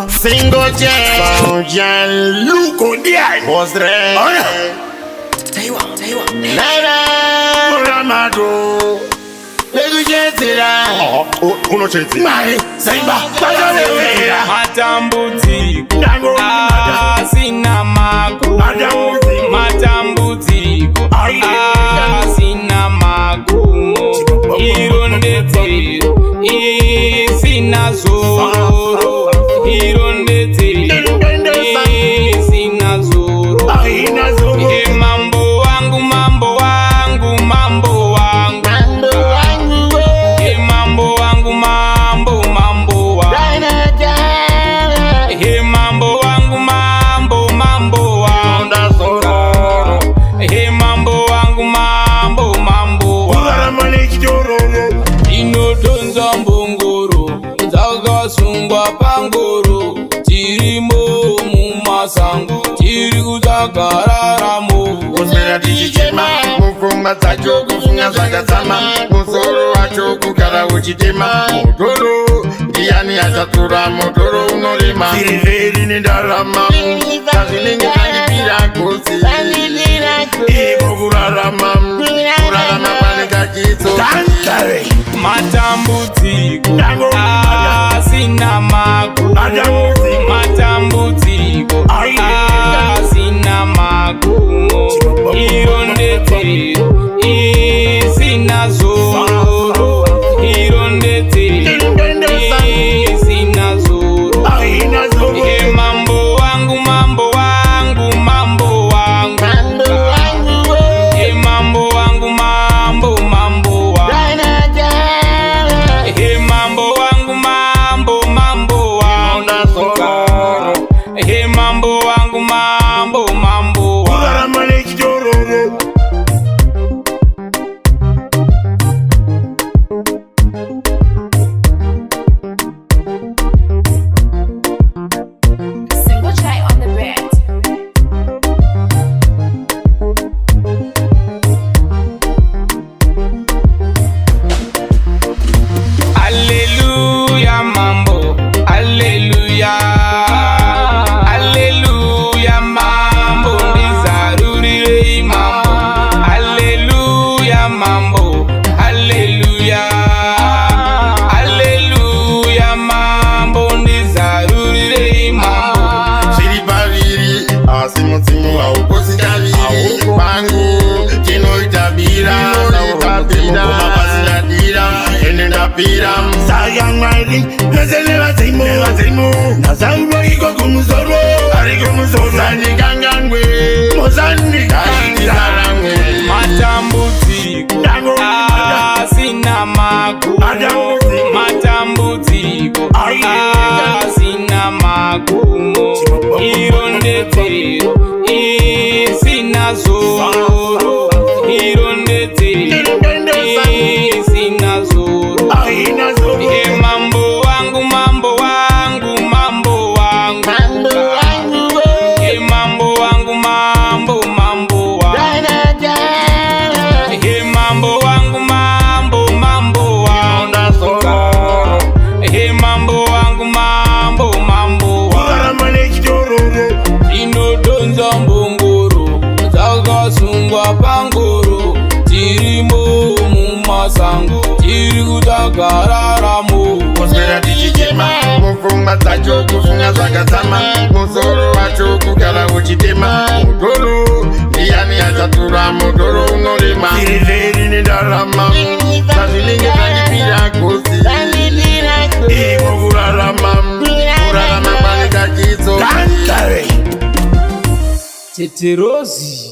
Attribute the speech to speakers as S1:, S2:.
S1: Single gel, look on the eye. Was there? Tell you what.
S2: Matambudziko asina magumo, matambudziko asina magumo, irondedzero isina zoro, irondedzero isina zoro. Mambo wangu, mambo wangu, mambo wangu, mambo wangu, mambo wangu, mambo wangu, mambo wangu, mambo wangu. Inotonza mbongoro dzakasungwa pangoro, tirimo mumasango tiri kudzagararamo.
S1: Kuswera tichichema mupfungwa dzacho, kufunga zvakadzama, musoro wacho kugara uchitema. Mudhoro ndiani achatura mudhoro unorema, sirivheri nendarama zvinenge zvandipira gosi iko kurarama pane kachiso.
S2: Matambudziko asina magumo, matambudziko asina magumo, irondedzero isina zoro, irondedzero isina zoro. Mambo wangu, mambo wangu, mambo wangu, mambo wangu, mambo wangu, mambo wangu, mambo wangu, mambo wangu.
S3: Single try on the bed.
S2: Hallelujah, mambo, hallelujah, hallelujah, mambo, ndizarurire mambo, hallelujah, mambo, hallelujah, hallelujah, mambo, ndizarurire mambo.
S1: Zviri paviri asi mudzimu haukosi kaviri, pangu tinoitabira naukapira pasinadira ende ndapira. Saka Mwari zvese nevadzimu nasauro iko kumusoro, ari kumusoro musandikangangwe, musandigaitisaramwe.
S2: Matambudziko asina magumo, matambudziko asina magumo, irondedzero isina zoro, irondedzero isina zoro. Mambo wangu, mambo wangu, mambo wangu, mambo wangu, mambo wangu, mambo wangu, mambo wangu. Inodonza mbongoro dzakasungwa pangoro, tirimo mumasango tiri kudzagararamo.
S1: Kuswera tichichema mupfungwa dzacho, kufunga zvakadzama, musoro wacho kugara uchitema. Mudhoro ndiani achatura mudhoro unorema, sirivheri nendarama zvinenge zvandipira gosi iko kurarama pane kachiso.
S2: Teterozi.